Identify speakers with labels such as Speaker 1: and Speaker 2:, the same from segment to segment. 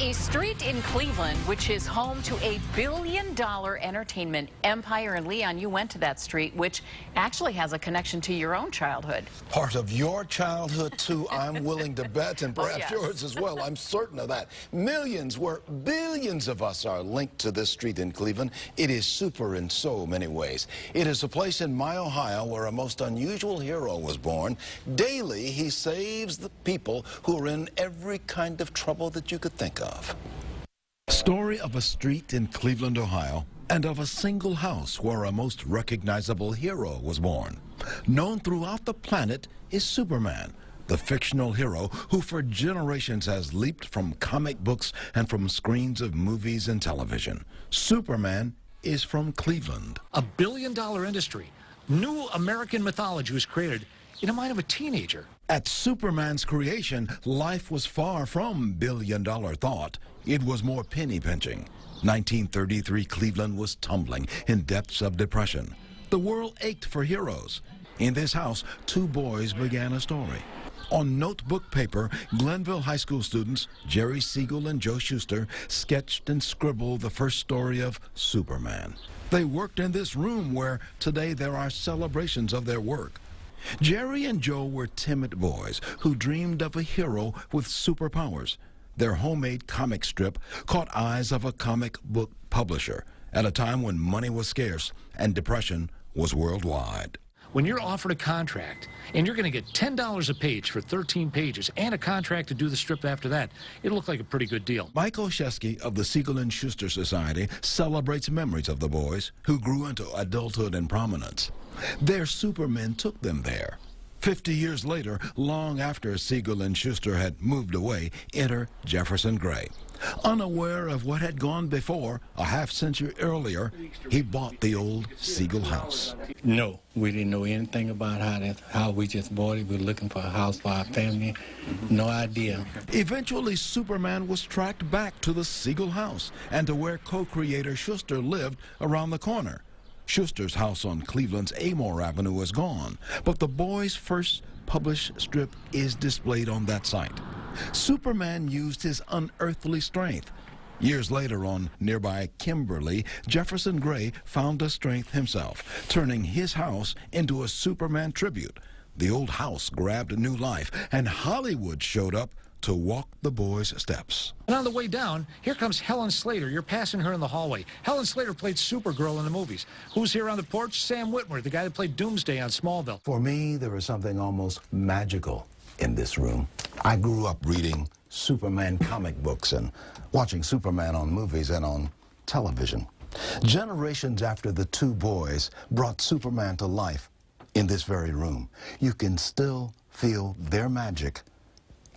Speaker 1: a street in Cleveland, which is home to a billion-dollar entertainment empire. And Leon, you went to that street, which actually has a connection to your own childhood.
Speaker 2: Part of your childhood, too, I'm willing to bet, and perhaps
Speaker 1: yes.
Speaker 2: yours as well. I'm certain of that. Millions, where billions of us are linked to this street in Cleveland. It is super in so many ways. It is a place in my Ohio where a most unusual hero was born. Daily, he saves the people who are in every kind of trouble that you could think of. Story of a street in Cleveland, Ohio, and of a single house where a most recognizable hero was born. Known throughout the planet is Superman, the fictional hero who for generations has leaped from comic books and from screens of movies and television. Superman is from Cleveland.
Speaker 3: A billion-dollar industry. New American mythology was created in the mind of a teenager.
Speaker 2: At Superman's creation, life was far from billion-dollar thought. It was more penny-pinching. 1933, Cleveland was tumbling in depths of depression. The world ached for heroes. In this house, two boys began a story. On notebook paper, Glenville High School students Jerry Siegel and Joe Shuster sketched and scribbled the first story of Superman. They worked in this room where today there are celebrations of their work. Jerry and Joe were timid boys who dreamed of a hero with superpowers. Their homemade comic strip caught eyes of a comic book publisher at a time when money was scarce and depression was worldwide.
Speaker 3: When you're offered a contract and you're going to get $10 a page for 13 pages and a contract to do the strip after that, it'll look like a pretty good deal.
Speaker 2: Mike Olszewski of the Siegel and Schuster Society celebrates memories of the boys who grew into adulthood and prominence. Their supermen took them there. 50 years later, long after Siegel and Schuster had moved away, enter Jefferson Gray. Unaware of what had gone before, a half-century earlier, he bought the old Siegel house.
Speaker 4: No, we didn't know anything about how we just bought it. We were looking for a house for our family. No idea.
Speaker 2: Eventually, Superman was tracked back to the Siegel house and to where co-creator Schuster lived around the corner. Schuster's house on Cleveland's Amore Avenue is gone, but the boys' first published strip is displayed on that site. Superman used his unearthly strength. Years later on nearby Kimberly, Jefferson Gray found the strength himself, turning his house into a Superman tribute. The old house grabbed new life, and Hollywood showed up to walk the boys' steps.
Speaker 3: And on the way down, here comes Helen Slater. You're passing her in the hallway. Helen Slater played Supergirl in the movies. Who's here on the porch? Sam Whitmer, the guy that played Doomsday on Smallville.
Speaker 2: For me, there was something almost magical in this room. I grew up reading Superman comic books and watching Superman on movies and on television. Generations after the two boys brought Superman to life in this very room, you can still feel their magic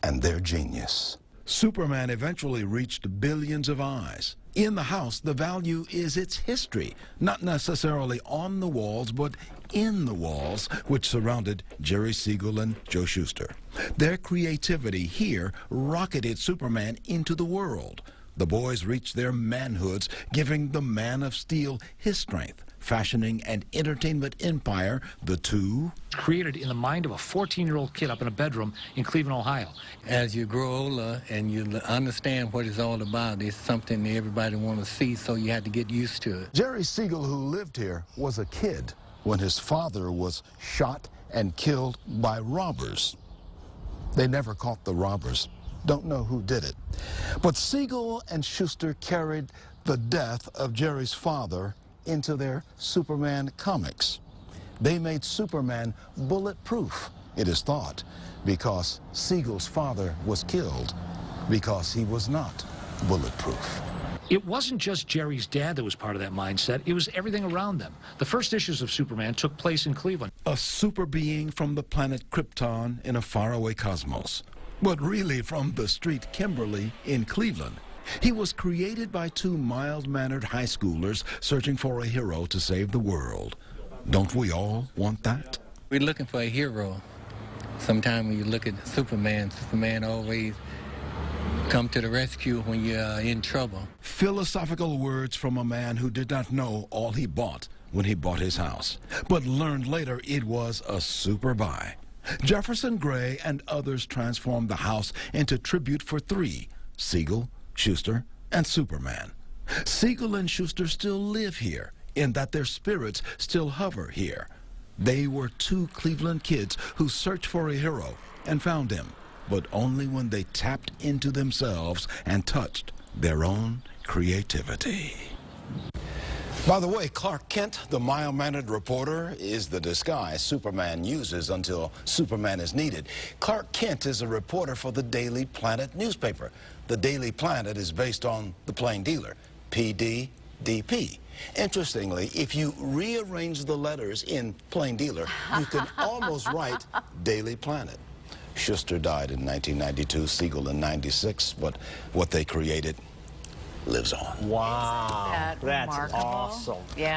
Speaker 2: and their genius. Superman eventually reached billions of eyes. In the house, the value is its history, not necessarily on the walls, but in the walls, which surrounded Jerry Siegel and Joe Shuster. Their creativity here rocketed Superman into the world. The boys reached their manhoods, giving the Man of Steel his strength, fashioning an entertainment empire, the two
Speaker 3: Created in the mind of a 14-year-old kid up in a bedroom in Cleveland, Ohio.
Speaker 4: As you grow older and you understand what it's all about, it's something that everybody wants to see, so you had to get used to it.
Speaker 2: Jerry Siegel, who lived here, was a kid when his father was shot and killed by robbers. They never caught the robbers. Don't know who did it. But Siegel and Schuster carried the death of Jerry's father into their Superman comics. They made Superman bulletproof, it is thought, because Siegel's father was killed because he was not bulletproof.
Speaker 3: It wasn't just Jerry's dad that was part of that mindset. It was everything around them. The first issues of Superman took place in Cleveland.
Speaker 2: A super being from the planet Krypton in a faraway cosmos, but really from the street Kimberly in Cleveland. He was created by two mild-mannered high schoolers searching for a hero to save the world. Don't we all want that?
Speaker 4: We're looking for a hero. Sometimes when you look at Superman, Superman always come to the rescue when you're in trouble.
Speaker 2: Philosophical words from a man who did not know all he bought when he bought his house, but learned later it was a super buy. Jefferson Gray and others transformed the house into tribute for three: Siegel, Schuster, and Superman. Siegel and Schuster still live here, in that their spirits still hover here. They were two Cleveland kids who searched for a hero and found him, but only when they tapped into themselves and touched their own creativity. By the way, Clark Kent, the mild-mannered reporter, is the disguise Superman uses until Superman is needed. Clark Kent is a reporter for the Daily Planet newspaper. The Daily Planet is based on the Plain Dealer, PDDP. Interestingly, if you rearrange the letters in Plain Dealer, you can almost write Daily Planet. Schuster died in 1992, Siegel in 96, but what they created lives on.
Speaker 5: Wow.
Speaker 1: That's
Speaker 5: That's
Speaker 1: remarkable.
Speaker 5: awesome.
Speaker 1: Yeah.